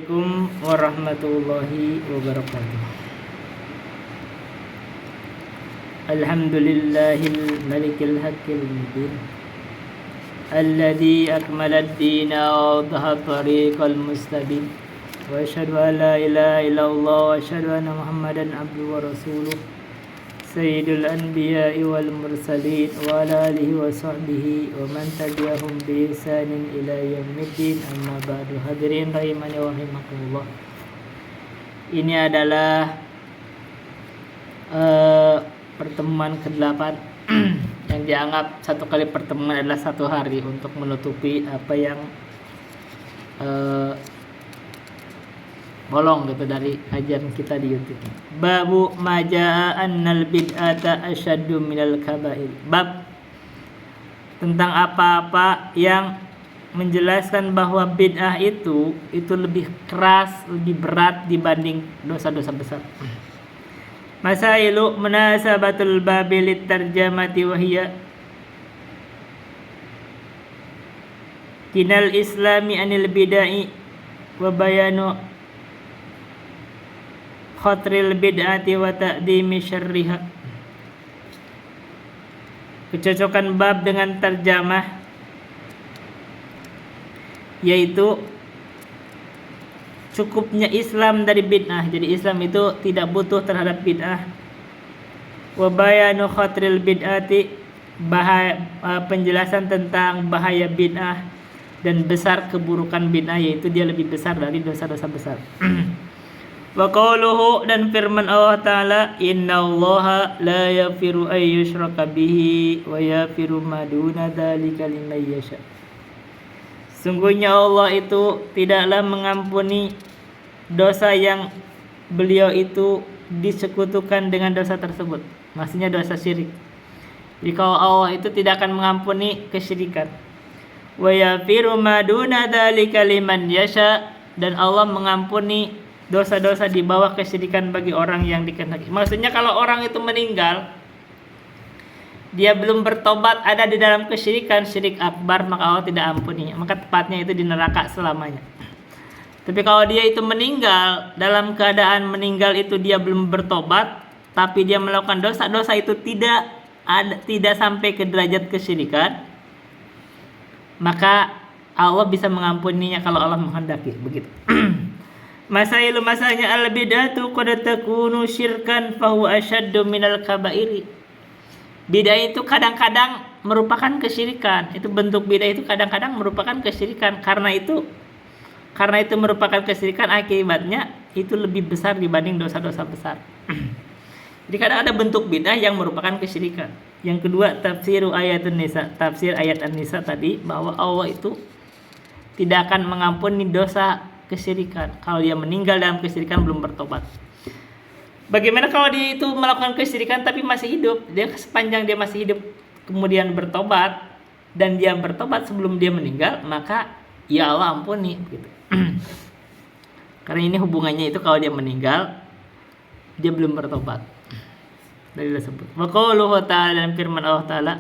Assalamualaikum warahmatullahi wabarakatuh. Alhamdulillahil malikil haqqil mubin alladzi akmala ad-dina wa wadaha tariqal mustaqim. Wa asyhadu an la ilaha illallah wa asyhadu anna Muhammadan abduhu wa rasuluh. Sayyidul anbiya'i wal mursalin wa ala alihi wa sahbihi wa man tabi'ahum bi ihsanin ila yaumiddin, amma ba'du. Hadirin rahimani wa rahimakumullah. Ini adalah pertemuan ke-8 yang dianggap satu kali pertemuan adalah satu hari untuk menutupi apa yang bolong gitu dari kajian kita di YouTube. Babu majaa annal bid'ata asyaddu minal kabair. Bab tentang apa-apa yang menjelaskan bahwa bid'ah itu lebih keras, lebih berat dibanding dosa-dosa besar. Masailu munasabatul babi litarjamati wa hiya kinal islami anil bid'ai wa bayanu khatril bid'ati wa ta'dimi syarriha. Kecocokan bab dengan terjemah, yaitu cukupnya Islam dari bid'ah. Jadi Islam itu tidak butuh terhadap bid'ah. Wa bayanu khatril bid'ati, penjelasan tentang bahaya bid'ah dan besar keburukan bid'ah, yaitu dia lebih besar dari dosa-dosa besar. Wa qawluhu, dan firman Allah Ta'ala, innallaha la yaghfiru ay yushraka bihi wa yaghfiru ma duna dzalika liman yasha. Sungguhnya Allah itu tidaklah mengampuni dosa yang beliau itu disekutukan dengan dosa tersebut. Maksudnya dosa syirik. Jadi kalau Allah itu tidak akan mengampuni kesyirikan. Wa yaghfiru ma duna dzalika liman yasha, dan Allah mengampuni dosa-dosa di bawah kesyirikan bagi orang yang dikehendaki. Maksudnya kalau orang itu meninggal, dia belum bertobat, ada di dalam kesyirikan, syirik akbar, maka Allah tidak ampuni, maka tepatnya itu di neraka selamanya. Tapi kalau dia itu meninggal, dalam keadaan meninggal itu dia belum bertobat, tapi dia melakukan dosa-dosa itu tidak sampai ke derajat kesyirikan, maka Allah bisa mengampuninya kalau Allah menghendaki, begitu. Masailu, masalahnya al-bid'atu qad takunu syirkan fahu asyaddu minal kabairi. Bid'ah itu kadang-kadang merupakan kesyirikan. Itu bentuk bid'ah itu kadang-kadang merupakan kesyirikan. Karena itu merupakan kesyirikan, akibatnya itu lebih besar dibanding dosa-dosa besar. Jadi kadang ada bentuk bid'ah yang merupakan kesyirikan. Yang kedua, tafsiru ayatun nisa, tafsir ayat an-nisa tadi, bahwa Allah itu tidak akan mengampuni dosa kesyirikan kalau dia meninggal dalam kesyirikan belum bertobat. Bagaimana kalau dia itu melakukan kesyirikan tapi masih hidup? Dia sepanjang dia masih hidup kemudian bertobat, dan dia bertobat sebelum dia meninggal, maka ya Allah ampuni, gitu. Karena ini hubungannya itu kalau dia meninggal dia belum bertobat. Dari disebut. Wa qauluhu ta'ala, dan firman Allah Ta'ala,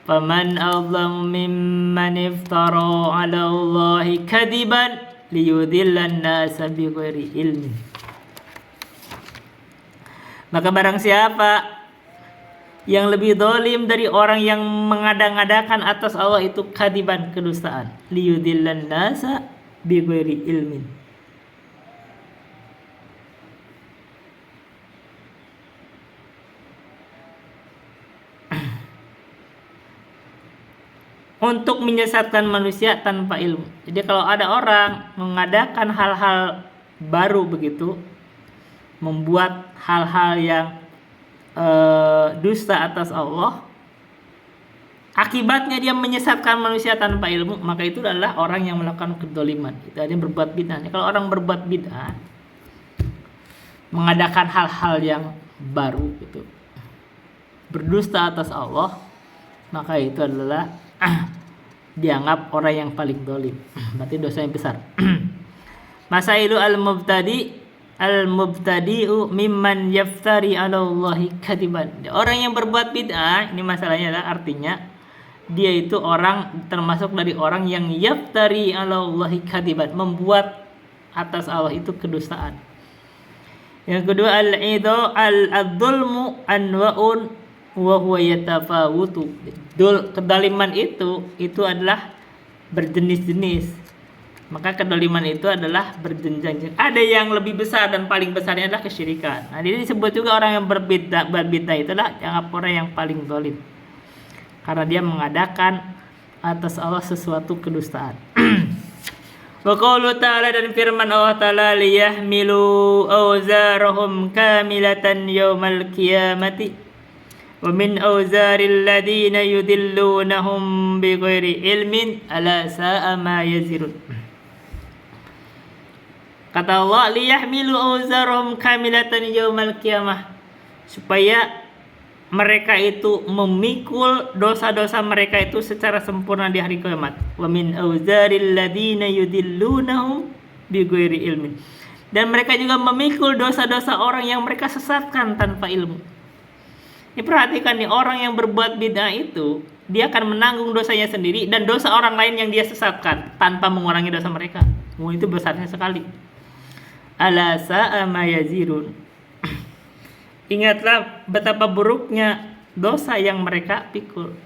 faman adzlamu mimman iftara 'ala Allahi kadiban liyudillan nasa bighairi ilmin. Maka barang siapa yang lebih zalim dari orang yang mengada-ngadakan atas Allah itu kadiban, kedustaan, liyudillan nasa bighairi ilmin, untuk menyesatkan manusia tanpa ilmu. Jadi kalau ada orang mengadakan hal-hal baru begitu, membuat hal-hal yang dusta atas Allah, akibatnya dia menyesatkan manusia tanpa ilmu, maka itu adalah orang yang melakukan kedzaliman. Itu artinya berbuat bid'ah. Kalau orang berbuat bid'ah, mengadakan hal-hal yang baru gitu, berdusta atas Allah, maka itu adalah dianggap orang yang paling zalim. Berarti dosanya besar. Masailu al-mubtadi'u mimman yaftari 'ala Allahi kadiban. Orang yang berbuat bid'ah, ini masalahnya adalah artinya dia itu orang termasuk dari orang yang yaftari 'ala Allahi kadiban, membuat atas Allah itu kedustaan. Yang kedua al-dzulmu anwa'un wa huwa yatafawutu. Kedaliman itu adalah berjenis-jenis. Maka kedoliman itu adalah berjenjang. Ada yang lebih besar dan paling besarnya adalah kesyirikan. Nah, ini disebut juga orang yang berbid'ah itulah yang orang yang paling zalim. Karena dia mengadakan atas Allah sesuatu kedustaan. Wa qaulu ta'ala, dan firman Allah Ta'ala, liyahmilu awzarahum kamilatan yawmal qiyamati wa min awzaril ladina yudillunahum bighairi ilmin ala sa'a ma yazirun. Kata Allah, liyahmilu awzarahum kamilatan yaumal qiyamah, supaya mereka itu memikul dosa-dosa mereka itu secara sempurna di hari kiamat. Wa min awzaril ladina yudillunahum bighairi ilmin. Dan mereka juga memikul dosa-dosa orang yang mereka sesatkan tanpa ilmu. Ini perhatikan nih, orang yang berbuat bid'ah itu dia akan menanggung dosanya sendiri dan dosa orang lain yang dia sesatkan tanpa mengurangi dosa mereka. Itu besarnya sekali. Ala sa'a ma yazirun. Ingatlah betapa buruknya dosa yang mereka pikul.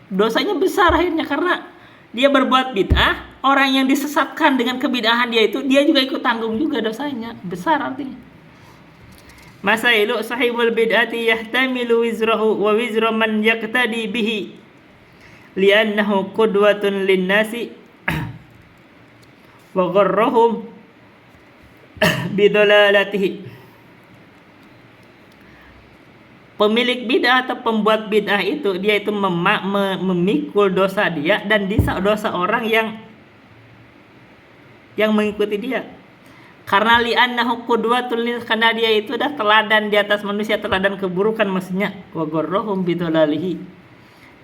Dosanya besar akhirnya karena dia berbuat bid'ah. Orang yang disesatkan dengan kebid'ahan dia itu, dia juga ikut tanggung juga dosanya. Besar artinya. Masailu sahibul bid'ati yahtamilu wizrahu wa wizra man yaqtadi bihi li'annahu qudwatun linnasi wa gharrahum bidolalatihi. Pemilik bid'ah atau pembuat bid'ah itu, dia itu memikul dosa dia dan dosa orang yang mengikuti dia. Karena li'annahu qudwatul lin, karena dia itu dah teladan di atas manusia, teladan keburukan maksudnya. Wa gharrahum bidolalihi,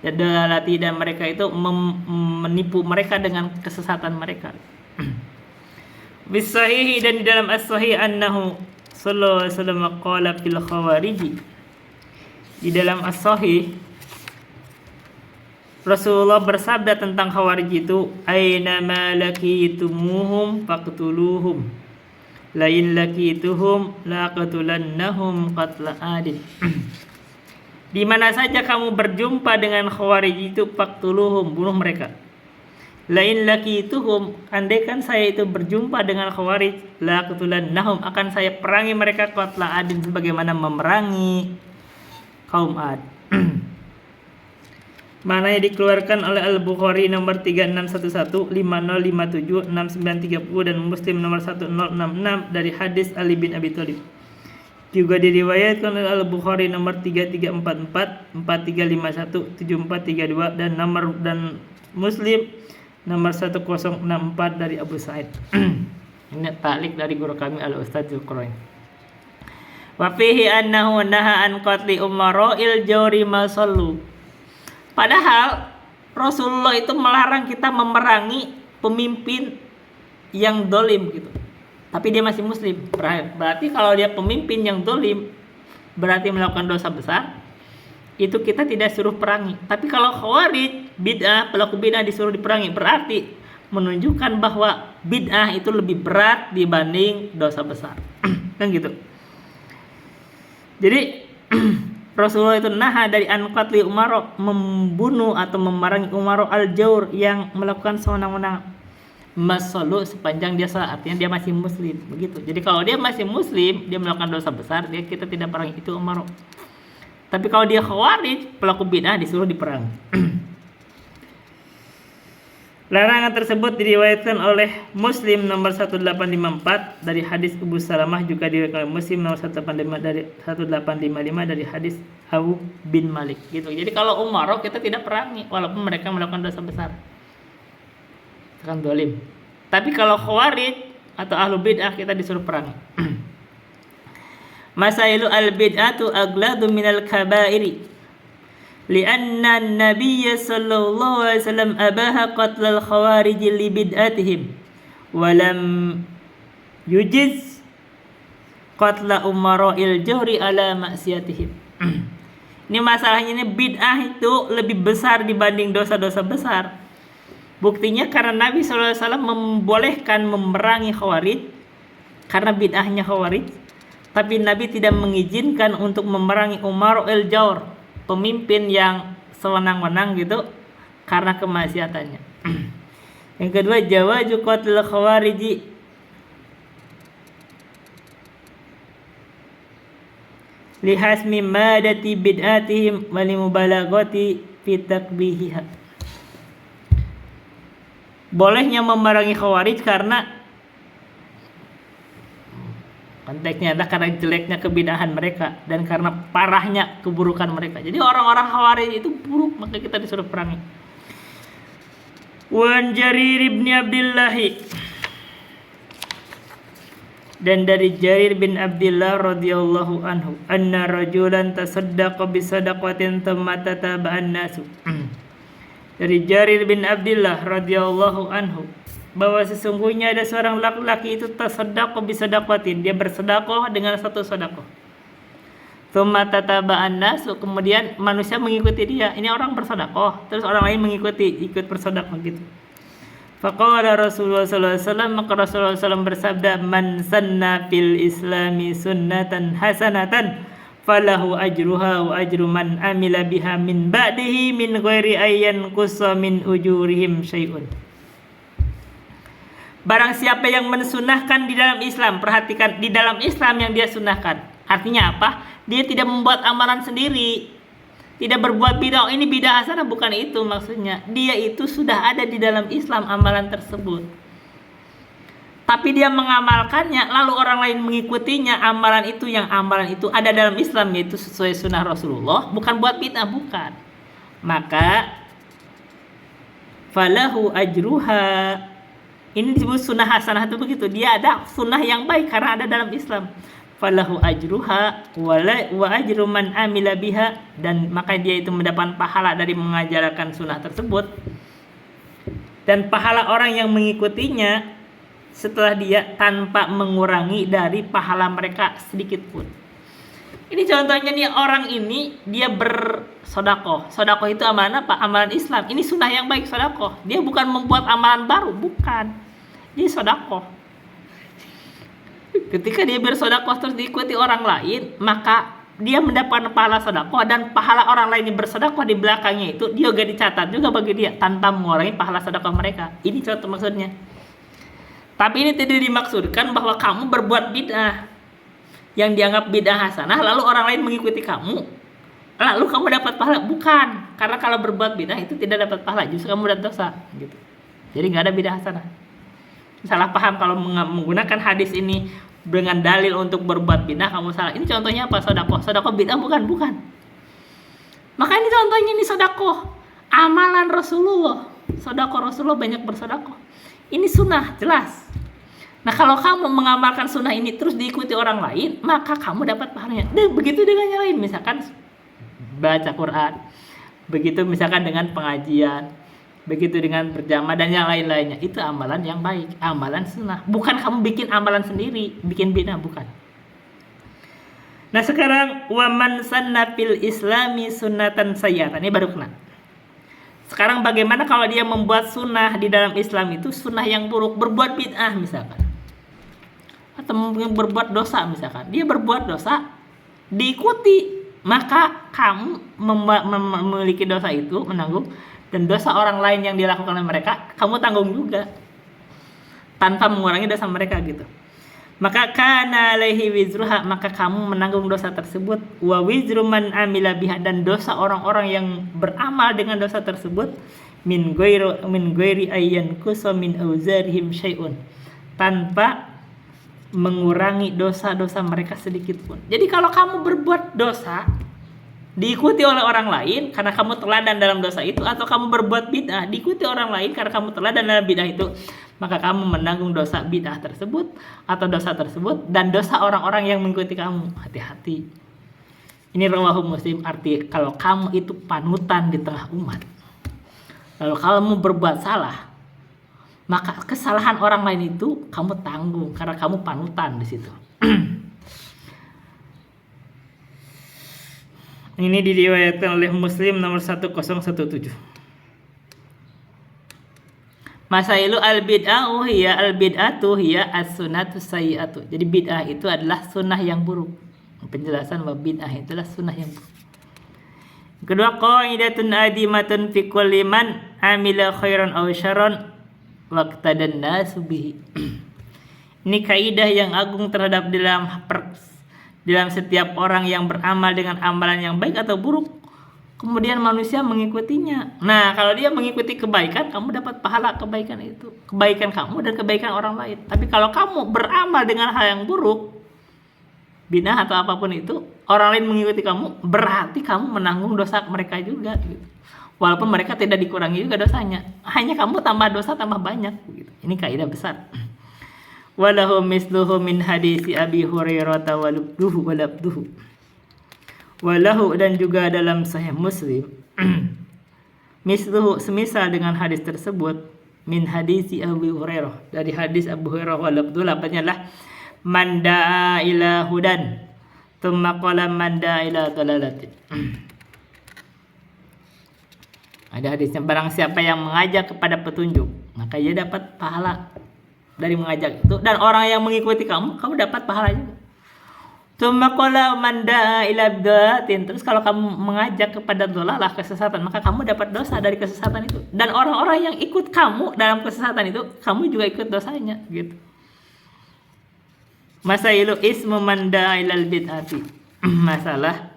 dan mereka itu menipu mereka dengan kesesatan mereka. Bisahihi, dan di dalam as-sahih annahu sallallahu alaihi wasallam qala fil khawarij. Di dalam as-sahih Rasulullah bersabda tentang khawarij itu, aina ma lakitumuhum faqtuluhum la in lakituhum laqatulannahum qatla adin. Di mana saja kamu berjumpa dengan khawarij itu, faqtuluhum, bunuh mereka. Lain laki ituhum, andaikan saya itu berjumpa dengan khawarij, la qatulannahum, akan saya perangi mereka qatla adin, sebagaimana memerangi kaum Ad. Mananya dikeluarkan oleh Al-Bukhari nomor 3611, 5057, 6930 dan Muslim nomor 1066 dari hadis Ali bin Abi Thalib. Juga diriwayatkan oleh Al-Bukhari nomor 3344, 4351, 7432 dan Muslim nomor 1064 dari Abu Sa'id. Ini taklik dari guru kami Al-Ustaz Zulkarnain. Wa fihi annahu naha an qatli umara'il jawri ma sallu. Padahal Rasulullah itu melarang kita memerangi pemimpin yang dolim gitu. Tapi dia masih muslim. Berarti kalau dia pemimpin yang dolim, berarti melakukan dosa besar, itu kita tidak suruh perangi. Tapi kalau khawarij, bid'ah, pelaku bid'ah disuruh diperangi, berarti menunjukkan bahwa bid'ah itu lebih berat dibanding dosa besar. Kan gitu. Jadi Rasulullah itu naha dari an-qatli umara, membunuh atau memerangi umara al-jawr yang melakukan sewenang-wenang, masalu sepanjang dia salat, artinya dia masih muslim, begitu. Jadi kalau dia masih muslim, dia melakukan dosa besar, kita tidak perangi, itu umara. Tapi kalau dia khawarij, pelaku bid'ah, disuruh diperang. Larangan tersebut diriwayatkan oleh Muslim nomor 1854 dari hadis Abu Salamah, juga diriwayatkan oleh Muslim nomor 1855 dari hadis Abu bin Malik. Gitu. Jadi kalau umarah kita tidak perangi walaupun mereka melakukan dosa besar. Kan dolim. Tapi kalau khawarij atau ahlu bid'ah kita disuruh perangi. Masailu al-bid'atu agladu minal kabairi li'anna an-nabiyya sallallahu alaihi wasallam abaha qatlal khawarij li bid'atihim wa lam yujiz qatla umara'il jawri ala maksiyatihim. Ini masalahnya, ini bid'ah itu lebih besar dibanding dosa-dosa besar. Buktinya karena Nabi sallallahu alaihi wasallam membolehkan memerangi khawarij karena bid'ahnya Khawarij, tapi Nabi tidak mengizinkan untuk memerangi Umar al-Jawr, pemimpin yang sewenang-wenang gitu, karena kemaksiatannya. Yang kedua, jawaju qatlil khawariji lihasmi madati bid'atihim wa limubalaghati fi takbihiha. Bolehnya memerangi Khawarij karena konteksnya adalah karena jeleknya kebidahan mereka dan karena parahnya keburukan mereka. Jadi orang-orang Khawarij itu buruk, maka kita disuruh perangi. Wan Jarir bin Abdullah, dan dari Jarir bin Abdullah radhiyallahu anhu, anna rajulan tasaddaqa bi sadaqatin thumma tataba'an nasu. Dari Jarir bin Abdullah radhiyallahu anhu, bahwa sesungguhnya ada seorang laki-laki itu tasaddaqa bi sadaqatin, dia bersedekah dengan satu sedekah. Tsumma tataba'an nasu, kemudian manusia mengikuti dia. Ini orang bersedekah, terus orang lain ikut bersedekah gitu. Faqala Rasulullah sallallahu alaihi wasallam, maka Rasulullah SAW bersabda, man sanna fil islami sunnatan hasanatan falahu ajruha wa ajru man amila biha min ba'dihi min ghairi ayyan qussa min ujurihim syai'un. Barang siapa yang mensunahkan di dalam Islam, perhatikan, di dalam Islam yang dia sunahkan. Artinya apa? Dia tidak membuat amalan sendiri, tidak berbuat bid'ah. Ini bid'ah hasanah, bukan itu maksudnya. Dia itu sudah ada di dalam Islam amalan tersebut, tapi dia mengamalkannya, lalu orang lain mengikutinya. Amalan itu ada dalam Islam, yaitu sesuai sunnah Rasulullah, bukan buat bid'ah, bukan. Maka falahu ajruha, ini disebut sunnah hasanah itu begitu. Dia ada sunnah yang baik karena ada dalam Islam. Falahu ajruha wa ajru man amila biha, dan maka dia itu mendapat pahala dari mengajarkan sunnah tersebut, dan pahala orang yang mengikutinya setelah dia tanpa mengurangi dari pahala mereka sedikit pun. Ini contohnya nih, orang ini dia bersedekah. Sedekah itu amalan apa? Amalan Islam. Ini sunnah yang baik, sedekah. Dia bukan membuat amalan baru, bukan. Dia sedekah. Ketika dia bersedekah terus diikuti orang lain, maka dia mendapat pahala sedekah, dan pahala orang lain yang bersedekah di belakangnya itu dia juga dicatat juga bagi dia tanpa mengurangi pahala sedekah mereka. Ini contoh maksudnya. Tapi ini tidak dimaksudkan bahwa kamu berbuat bid'ah yang dianggap bid'ah hasanah, lalu orang lain mengikuti kamu, lalu kamu dapat pahala. Bukan. Karena kalau berbuat bid'ah itu tidak dapat pahala, justru kamu dapat dosa gitu. Jadi nggak ada bid'ah hasanah. Salah paham kalau menggunakan hadis ini dengan dalil untuk berbuat bid'ah, kamu salah. Ini contohnya apa? Sedekah bid'ah bukan. Maka ini contohnya, ini sedekah amalan Rasulullah. Sedekah Rasulullah, banyak bersedekah. Ini sunnah jelas. Nah, kalau kamu mengamalkan sunnah ini terus diikuti orang lain, maka kamu dapat pahalanya. Dan begitu dengan yang lain, misalkan baca Quran, begitu misalkan dengan pengajian, begitu dengan berjamaah dan yang lain-lainnya. Itu amalan yang baik, amalan sunnah. Bukan kamu bikin amalan sendiri, bikin bid'ah, bukan. Nah, sekarang wa man sanna fil islami sunnatan sayyi'atan, ini baru kena. Sekarang bagaimana kalau dia membuat sunnah di dalam Islam itu sunnah yang buruk, berbuat bid'ah misalkan, atau mungkin berbuat dosa misalkan. Dia berbuat dosa diikuti, maka kamu memiliki dosa itu, menanggung, dan dosa orang lain yang dilakukan oleh mereka kamu tanggung juga tanpa mengurangi dosa mereka gitu. Maka kana alaihi wizruha, maka kamu menanggung dosa tersebut, wa wizru man amila biha, dan dosa orang-orang yang beramal dengan dosa tersebut, min ghairi ayyan kusa min auzarihim syai'un, tanpa mengurangi dosa-dosa mereka sedikit pun. Jadi kalau kamu berbuat dosa diikuti oleh orang lain karena kamu teladan dalam dosa itu, atau kamu berbuat bid'ah diikuti orang lain karena kamu teladan dalam bid'ah itu, maka kamu menanggung dosa bid'ah tersebut atau dosa tersebut dan dosa orang-orang yang mengikuti kamu. Hati-hati. Ini rawahu Muslim, arti kalau kamu itu panutan di tengah umat, lalu kamu berbuat salah, maka kesalahan orang lain itu kamu tanggung karena kamu panutan di situ. Ini diriwayatkan oleh Muslim nomor 1017. Masailu al-bid'atu hiya as-sunnatu sayyi'atu. Jadi bid'ah itu adalah sunnah yang buruk. Penjelasan bahwa bid'ah itulah sunnah yang buruk. Kedua, qaidatun adimatun fi kulli man amila khairan aw syarran waqtadan nasu bihi. Ini kaidah yang agung terhadap dalam setiap orang yang beramal dengan amalan yang baik atau buruk, kemudian manusia mengikutinya. Nah, kalau dia mengikuti kebaikan, kamu dapat pahala kebaikan itu, kebaikan kamu dan kebaikan orang lain. Tapi kalau kamu beramal dengan hal yang buruk, bid'ah atau apapun itu, orang lain mengikuti kamu, berarti kamu menanggung dosa mereka juga gitu. Walaupun mereka tidak dikurangi juga dosanya, hanya kamu tambah dosa tambah banyak gitu. Ini kaidah besar. Walahu misluhu min hadisi Abi Hurairah walabduhu. Walahu, dan juga dalam Sahih Muslim misluhu, semisal dengan hadis tersebut, min hadisi Abi Hurairah, dari hadis Abu Hurairah walabduhu, lapatnya lah man da'a ila hudan thumma qala man da'a ila dalalatin. Ada hadisnya, barang siapa yang mengajak kepada petunjuk, maka ia dapat pahala dari mengajak itu, dan orang yang mengikuti kamu dapat pahala juga. Tsumma qala man da'a ila bid'atin, terus kalau kamu mengajak kepada dhalalah, kesesatan, maka kamu dapat dosa dari kesesatan itu, dan orang-orang yang ikut kamu dalam kesesatan itu, kamu juga ikut dosanya gitu. Masailu ismu man da'a ilal bid'ati. Masalah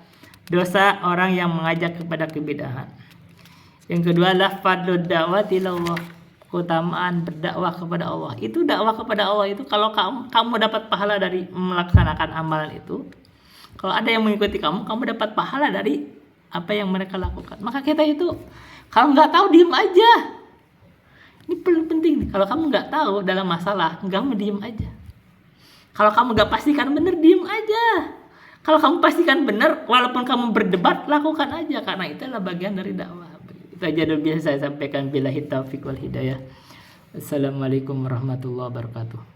dosa orang yang mengajak kepada kebid'ahan. Yang kedua adalah fadlud da'wati ilallah, keutamaan berdakwah kepada Allah. Itu dakwah kepada Allah itu, kalau kamu dapat pahala dari melaksanakan amalan itu, kalau ada yang mengikuti kamu dapat pahala dari apa yang mereka lakukan. Maka kita itu kalau nggak tahu diem aja. Ini penting nih. Kalau kamu nggak tahu dalam masalah, kamu diem aja. Kalau kamu nggak pastikan benar, diem aja. Kalau kamu pastikan benar, walaupun kamu berdebat, lakukan aja, karena itu adalah bagian dari dakwah. Itu aja dulu biasa saya sampaikan. Billahi taufiq wal hidayah. Assalamualaikum warahmatullahi wabarakatuh.